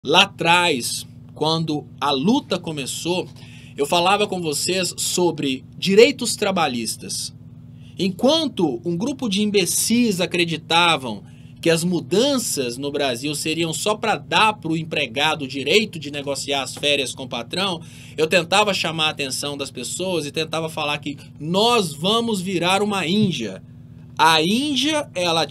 Lá atrás, quando a luta começou, eu falava com vocês sobre direitos trabalhistas. Enquanto um grupo de imbecis acreditavam que as mudanças no Brasil seriam só para dar para o empregado o direito de negociar as férias com o patrão, eu tentava chamar a atenção das pessoas e tentava falar que nós vamos virar uma Índia. A Índia, ela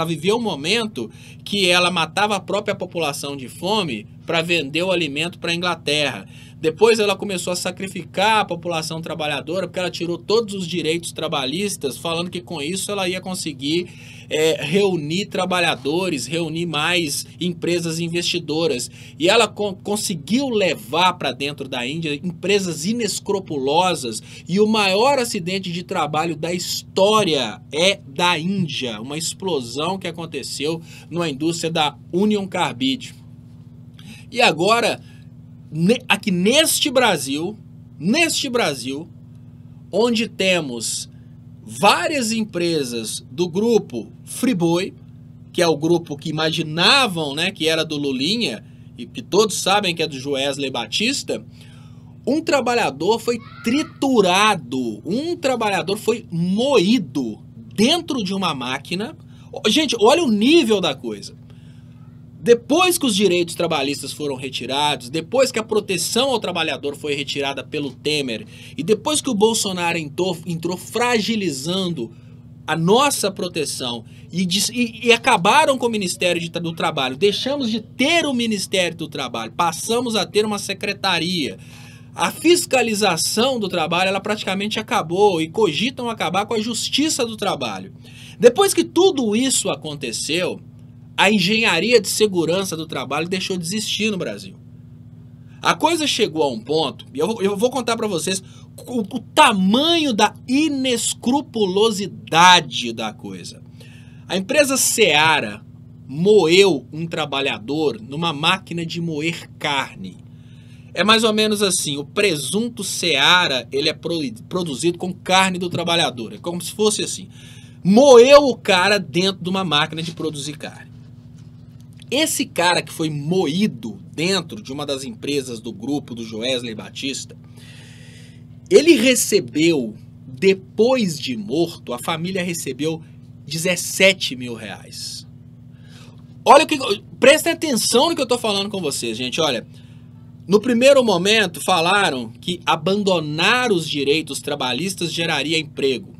viveu um momento que ela matava a própria população de fome para vender o alimento para a Inglaterra. Depois ela começou a sacrificar a população trabalhadora porque ela tirou todos os direitos trabalhistas, falando que com isso ela ia conseguir reunir trabalhadores, reunir mais empresas investidoras. E ela conseguiu levar para dentro da Índia empresas inescrupulosas, e o maior acidente de trabalho da história é da Índia, uma explosão que aconteceu na indústria da Union Carbide. E agora, aqui neste Brasil, onde temos várias empresas do grupo Friboi, que é o grupo que imaginavam, né, que era do Lulinha, e que todos sabem que é do Joesley Batista, um trabalhador foi triturado, um trabalhador foi moído dentro de uma máquina. Gente, olha o nível da coisa. Depois que os direitos trabalhistas foram retirados, depois que a proteção ao trabalhador foi retirada pelo Temer, e depois que o Bolsonaro entrou fragilizando a nossa proteção e acabaram com o Ministério do Trabalho, deixamos de ter o Ministério do Trabalho, passamos a ter uma secretaria. A fiscalização do trabalho, ela praticamente acabou, e cogitam acabar com a Justiça do Trabalho. Depois que tudo isso aconteceu, a engenharia de segurança do trabalho deixou de existir no Brasil. A coisa chegou a um ponto, e eu vou contar para vocês o tamanho da inescrupulosidade da coisa. A empresa Seara moeu um trabalhador numa máquina de moer carne. É mais ou menos assim, o presunto Seara, ele é produzido com carne do trabalhador, é como se fosse assim. Moeu o cara dentro de uma máquina de produzir carne. Esse cara que foi moído dentro de uma das empresas do grupo do Joesley Batista, ele recebeu, depois de morto, a família recebeu 17 mil reais. Olha o que... Prestem atenção no que eu tô falando com vocês, gente. Olha, no primeiro momento falaram que abandonar os direitos trabalhistas geraria emprego.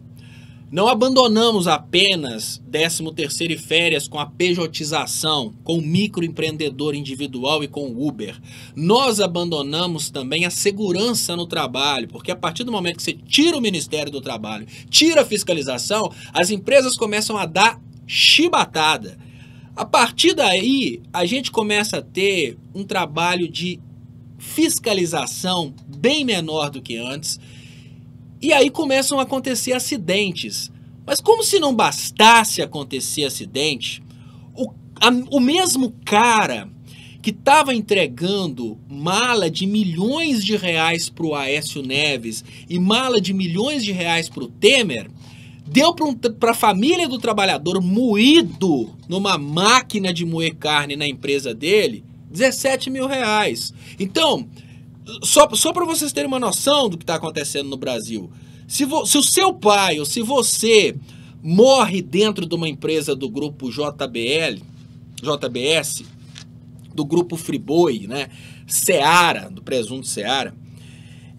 Não abandonamos apenas 13º e férias com a pejotização, com o microempreendedor individual e com o Uber. Nós abandonamos também a segurança no trabalho, porque a partir do momento que você tira o Ministério do Trabalho, tira a fiscalização, as empresas começam a dar chibatada. A partir daí, a gente começa a ter um trabalho de fiscalização bem menor do que antes. E aí começam a acontecer acidentes. Mas como se não bastasse acontecer acidente, o mesmo cara que estava entregando mala de milhões de reais para o Aécio Neves e mala de milhões de reais para o Temer, deu para a família do trabalhador moído numa máquina de moer carne na empresa dele 17 mil reais. Então... Só para vocês terem uma noção do que está acontecendo no Brasil. Se o seu pai ou se você morre dentro de uma empresa do grupo JBS, do grupo Friboi, né, Seara, do presunto Seara,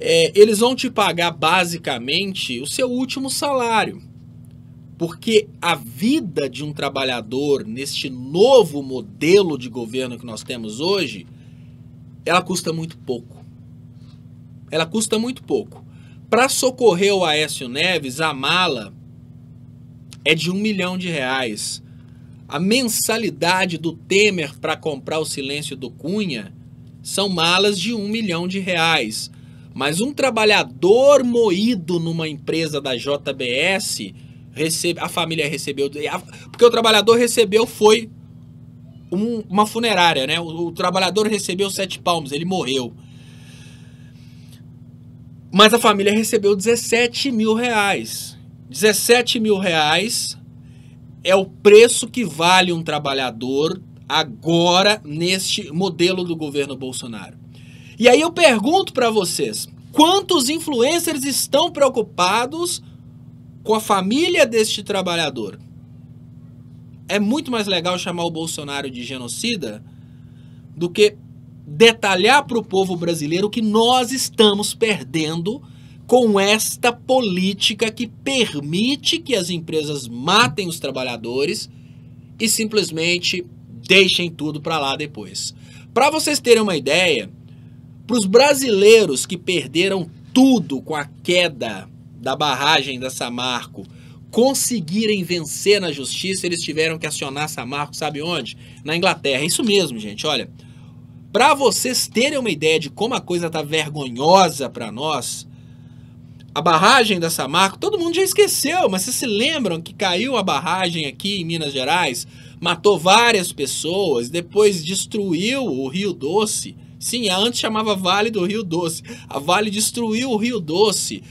eles vão te pagar basicamente o seu último salário. Porque a vida de um trabalhador neste novo modelo de governo que nós temos hoje, ela custa muito pouco. Ela custa muito pouco. Para socorrer o Aécio Neves, a mala é de 1 milhão de reais. A mensalidade do Temer para comprar o silêncio do Cunha são malas de 1 milhão de reais. Mas um trabalhador moído numa empresa da JBS, a família recebeu... Porque o trabalhador recebeu foi uma funerária, né? O trabalhador recebeu 7 palmos, ele morreu. Mas a família recebeu 17 mil reais. 17 mil reais é o preço que vale um trabalhador agora neste modelo do governo Bolsonaro. E aí eu pergunto para vocês, quantos influencers estão preocupados com a família deste trabalhador? É muito mais legal chamar o Bolsonaro de genocida do que detalhar para o povo brasileiro que nós estamos perdendo com esta política que permite que as empresas matem os trabalhadores e simplesmente deixem tudo para lá depois. Para vocês terem uma ideia, para os brasileiros que perderam tudo com a queda da barragem da Samarco conseguirem vencer na justiça, eles tiveram que acionar a Samarco, sabe onde? Na Inglaterra. É isso mesmo, gente, olha. Para vocês terem uma ideia de como a coisa tá vergonhosa para nós, a barragem da Samarco, todo mundo já esqueceu, mas vocês se lembram que caiu a barragem aqui em Minas Gerais, matou várias pessoas, depois destruiu o Rio Doce. Sim, antes chamava Vale do Rio Doce. A Vale destruiu o Rio Doce.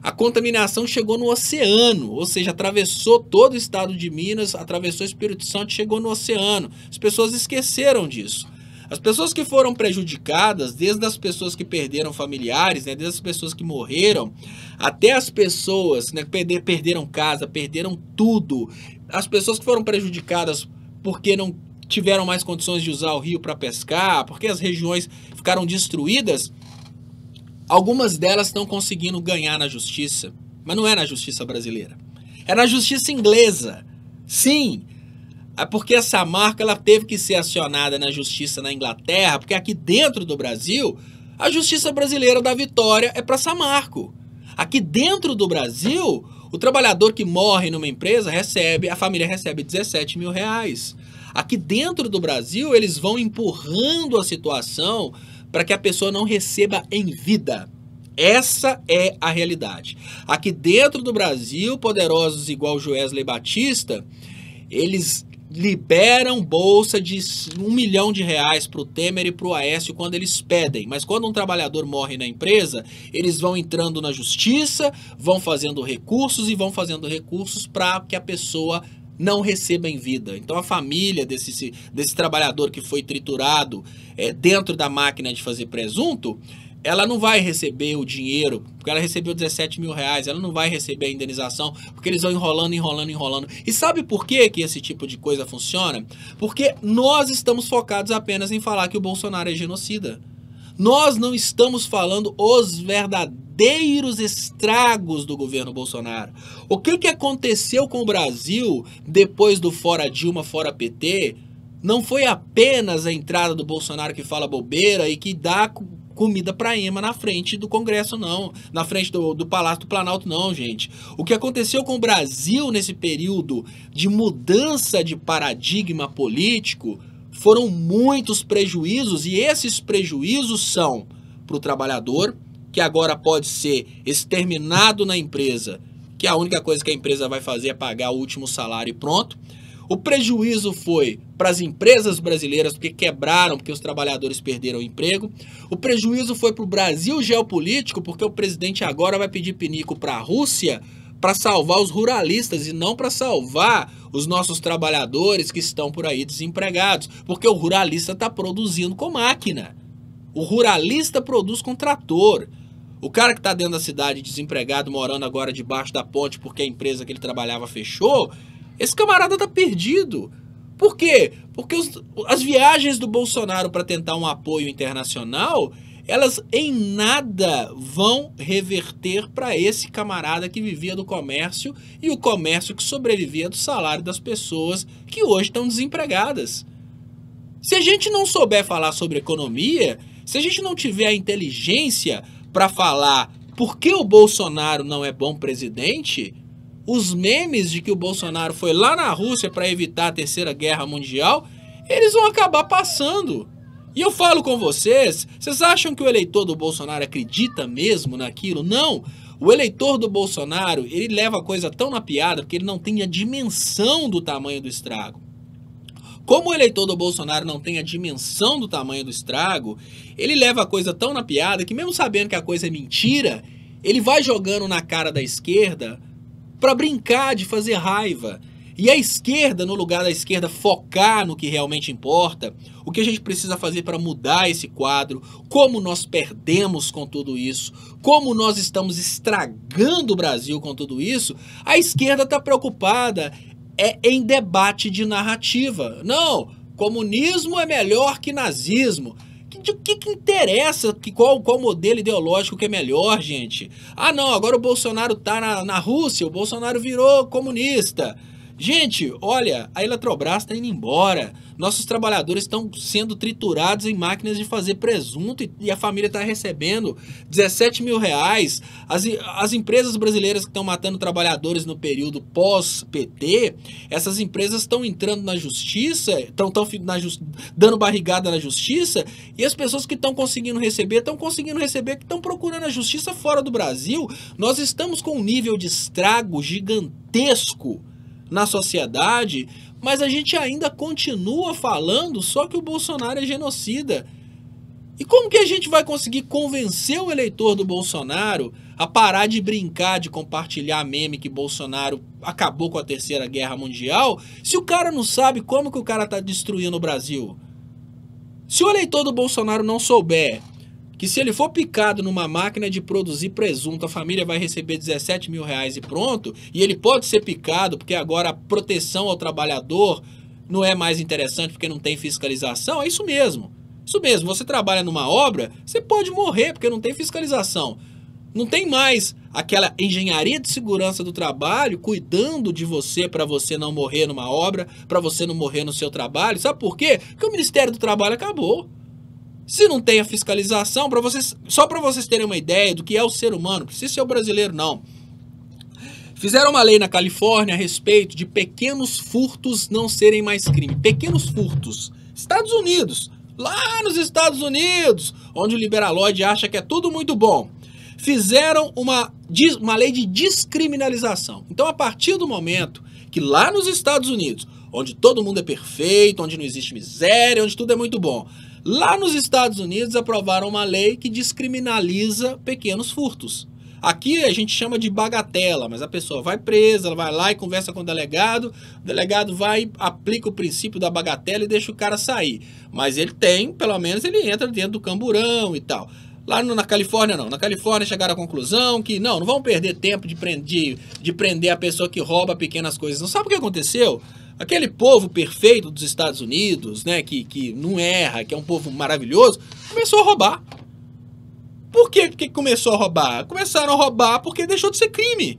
A contaminação chegou no oceano, ou seja, atravessou todo o estado de Minas, atravessou o Espírito Santo e chegou no oceano. As pessoas esqueceram disso. As pessoas que foram prejudicadas, desde as pessoas que perderam familiares, né, desde as pessoas que morreram, até as pessoas, né, que perderam casa, perderam tudo. As pessoas que foram prejudicadas porque não tiveram mais condições de usar o rio para pescar, porque as regiões ficaram destruídas, algumas delas estão conseguindo ganhar na justiça. Mas não é na justiça brasileira. É na justiça inglesa. Sim. É porque a Samarco ela teve que ser acionada na justiça na Inglaterra, porque aqui dentro do Brasil, a justiça brasileira da vitória é para Samarco. Aqui dentro do Brasil, o trabalhador que morre numa empresa a família recebe 17 mil reais. Aqui dentro do Brasil, eles vão empurrando a situação para que a pessoa não receba em vida. Essa é a realidade. Aqui dentro do Brasil, poderosos igual o Joesley Batista, eles liberam bolsa de R$1 milhão para o Temer e para o Aécio quando eles pedem. Mas quando um trabalhador morre na empresa, eles vão entrando na justiça, vão fazendo recursos para que a pessoa não receba em vida. Então a família desse trabalhador que foi triturado dentro da máquina de fazer presunto, ela não vai receber o dinheiro, porque ela recebeu 17 mil reais, ela não vai receber a indenização, porque eles vão enrolando. E sabe por que esse tipo de coisa funciona? Porque nós estamos focados apenas em falar que o Bolsonaro é genocida. Nós não estamos falando os verdadeiros estragos do governo Bolsonaro. O que aconteceu com o Brasil depois do fora Dilma, fora PT, não foi apenas a entrada do Bolsonaro que fala bobeira e que dá comida pra Ema na frente do Congresso, não. Na frente do Palácio do Planalto, não, gente. O que aconteceu com o Brasil nesse período de mudança de paradigma político foram muitos prejuízos, e esses prejuízos são para o trabalhador, que agora pode ser exterminado na empresa, que a única coisa que a empresa vai fazer é pagar o último salário e pronto. O prejuízo foi para as empresas brasileiras, porque quebraram, porque os trabalhadores perderam o emprego. O prejuízo foi para o Brasil geopolítico, porque o presidente agora vai pedir pinico para a Rússia para salvar os ruralistas e não para salvar os nossos trabalhadores que estão por aí desempregados, porque o ruralista está produzindo com máquina. O ruralista produz com trator. O cara que está dentro da cidade desempregado, morando agora debaixo da ponte porque a empresa que ele trabalhava fechou, esse camarada tá perdido. Por quê? Porque as viagens do Bolsonaro para tentar um apoio internacional, elas em nada vão reverter para esse camarada que vivia do comércio e o comércio que sobrevivia do salário das pessoas que hoje estão desempregadas. Se a gente não souber falar sobre economia, se a gente não tiver a inteligência para falar por que o Bolsonaro não é bom presidente, os memes de que o Bolsonaro foi lá na Rússia para evitar a Terceira Guerra Mundial, eles vão acabar passando. E eu falo com vocês, vocês acham que o eleitor do Bolsonaro acredita mesmo naquilo? Não! O eleitor do Bolsonaro, ele leva a coisa tão na piada porque ele não tem a dimensão do tamanho do estrago. Como o eleitor do Bolsonaro não tem a dimensão do tamanho do estrago, ele leva a coisa tão na piada que mesmo sabendo que a coisa é mentira, ele vai jogando na cara da esquerda para brincar de fazer raiva. E a esquerda, no lugar da esquerda focar no que realmente importa, o que a gente precisa fazer para mudar esse quadro, como nós perdemos com tudo isso, como nós estamos estragando o Brasil com tudo isso, a esquerda está preocupada em debate de narrativa. Não, comunismo é melhor que nazismo. O que interessa? Qual modelo ideológico que é melhor, gente? Ah, não, agora o Bolsonaro tá na Rússia, o Bolsonaro virou comunista. Gente, olha, a Eletrobras está indo embora. Nossos trabalhadores estão sendo triturados em máquinas de fazer presunto e a família está recebendo 17 mil reais. As empresas brasileiras que estão matando trabalhadores no período pós-PT, essas empresas estão entrando na justiça, estão dando barrigada na justiça, e as pessoas que estão conseguindo receber, que estão procurando a justiça fora do Brasil. Nós estamos com um nível de estrago gigantesco na sociedade, mas a gente ainda continua falando só que o Bolsonaro é genocida. E como que a gente vai conseguir convencer o eleitor do Bolsonaro a parar de brincar, de compartilhar meme que Bolsonaro acabou com a Terceira Guerra Mundial, se o cara não sabe como que o cara tá destruindo o Brasil? Se o eleitor do Bolsonaro não souber que se ele for picado numa máquina de produzir presunto, a família vai receber 17 mil reais e pronto, e ele pode ser picado porque agora a proteção ao trabalhador não é mais interessante porque não tem fiscalização, é isso mesmo. Isso mesmo, você trabalha numa obra, você pode morrer porque não tem fiscalização. Não tem mais aquela engenharia de segurança do trabalho cuidando de você para você não morrer numa obra, para você não morrer no seu trabalho. Sabe por quê? Porque o Ministério do Trabalho acabou. Se não tem a fiscalização, só para vocês terem uma ideia do que é o ser humano, precisa ser o brasileiro não. Fizeram uma lei na Califórnia a respeito de pequenos furtos não serem mais crime. Pequenos furtos. Estados Unidos, lá nos Estados Unidos, onde o liberaloide acha que é tudo muito bom. Fizeram uma lei de descriminalização. Então, a partir do momento que lá nos Estados Unidos, onde todo mundo é perfeito, onde não existe miséria, onde tudo é muito bom, lá nos Estados Unidos aprovaram uma lei que descriminaliza pequenos furtos. Aqui a gente chama de bagatela, mas a pessoa vai presa, ela vai lá e conversa com o delegado vai, aplica o princípio da bagatela e deixa o cara sair. Mas ele tem, pelo menos ele entra dentro do camburão e tal. Lá na Califórnia não, na Califórnia chegaram à conclusão que não vão perder tempo de prender a pessoa que rouba pequenas coisas. Não sabe o que aconteceu? Aquele povo perfeito dos Estados Unidos, né, que não erra, que é um povo maravilhoso, começou a roubar. Por que começou a roubar? Começaram a roubar porque deixou de ser crime.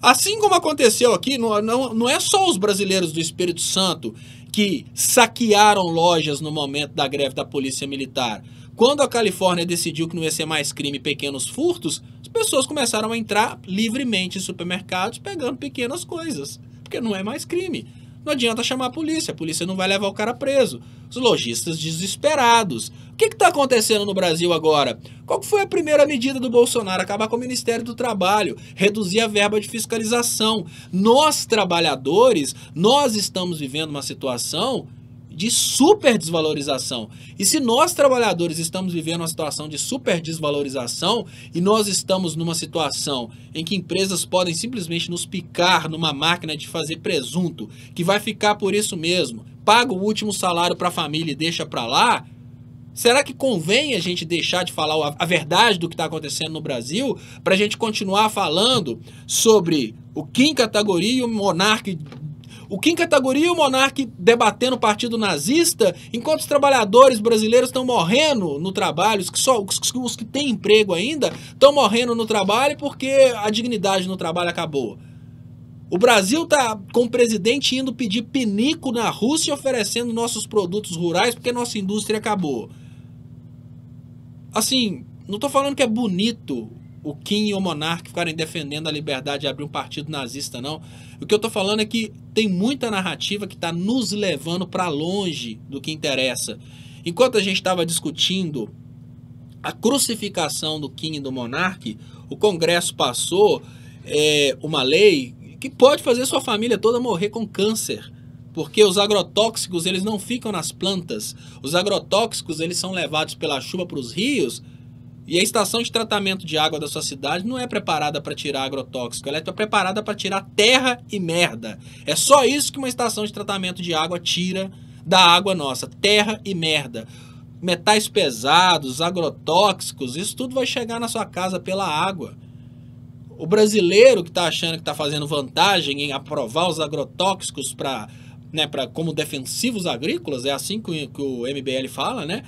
Assim como aconteceu aqui, não é só os brasileiros do Espírito Santo que saquearam lojas no momento da greve da Polícia Militar. Quando a Califórnia decidiu que não ia ser mais crime pequenos furtos, as pessoas começaram a entrar livremente em supermercados pegando pequenas coisas. Porque não é mais crime. Não adianta chamar a polícia não vai levar o cara preso. Os lojistas desesperados. O que está acontecendo no Brasil agora? Qual foi a primeira medida do Bolsonaro? Acabar com o Ministério do Trabalho, reduzir a verba de fiscalização. Nós, trabalhadores, nós estamos vivendo uma situação de super desvalorização. E se nós, trabalhadores, estamos vivendo uma situação de super desvalorização e nós estamos numa situação em que empresas podem simplesmente nos picar numa máquina de fazer presunto, que vai ficar por isso mesmo, paga o último salário para a família e deixa para lá, será que convém a gente deixar de falar a verdade do que está acontecendo no Brasil para a gente continuar falando sobre o Kim Kataguiri e o monarca debatendo o partido nazista, enquanto os trabalhadores brasileiros estão morrendo no trabalho, os que têm emprego ainda estão morrendo no trabalho porque a dignidade no trabalho acabou. O Brasil está com o presidente indo pedir pinico na Rússia oferecendo nossos produtos rurais porque nossa indústria acabou. Assim, não estou falando que é bonito o Kim e o monarca ficarem defendendo a liberdade de abrir um partido nazista, não. O que eu tô falando é que tem muita narrativa que está nos levando para longe do que interessa. Enquanto a gente estava discutindo a crucificação do Kim e do monarca, o Congresso passou uma lei que pode fazer sua família toda morrer com câncer. Porque os agrotóxicos, eles não ficam nas plantas. Os agrotóxicos, eles são levados pela chuva para os rios E a estação de tratamento de água da sua cidade não é preparada para tirar agrotóxico, ela é preparada para tirar terra e merda. É só isso que uma estação de tratamento de água tira da água nossa, terra e merda. Metais pesados, agrotóxicos, isso tudo vai chegar na sua casa pela água. O brasileiro que está achando que está fazendo vantagem em aprovar os agrotóxicos como defensivos agrícolas, é assim que o MBL fala, né?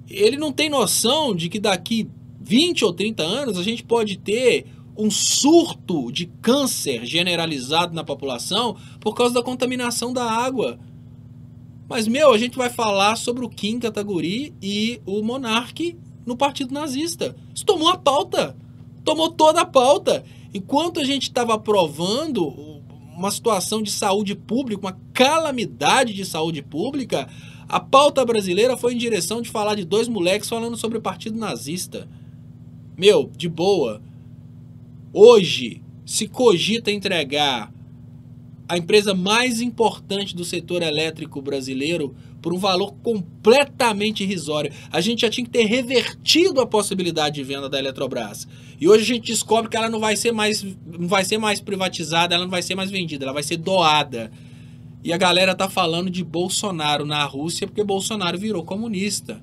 Ele não tem noção de que daqui 20 ou 30 anos a gente pode ter um surto de câncer generalizado na população por causa da contaminação da água. Mas, a gente vai falar sobre o Kim Kataguiri e o Monark no Partido Nazista. Isso tomou a pauta. Tomou toda a pauta. Enquanto a gente estava aprovando uma situação de saúde pública, uma calamidade de saúde pública, a pauta brasileira foi em direção de falar de 2 moleques falando sobre o Partido Nazista. De boa. Hoje, se cogita entregar a empresa mais importante do setor elétrico brasileiro por um valor completamente irrisório. A gente já tinha que ter revertido a possibilidade de venda da Eletrobras. E hoje a gente descobre que ela não vai ser mais privatizada, ela não vai ser mais vendida, ela vai ser doada. E a galera tá falando de Bolsonaro na Rússia porque Bolsonaro virou comunista.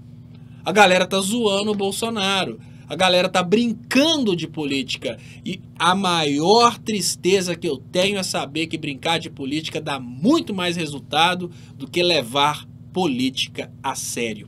A galera tá zoando o Bolsonaro. A galera tá brincando de política. E a maior tristeza que eu tenho é saber que brincar de política dá muito mais resultado do que levar política a sério.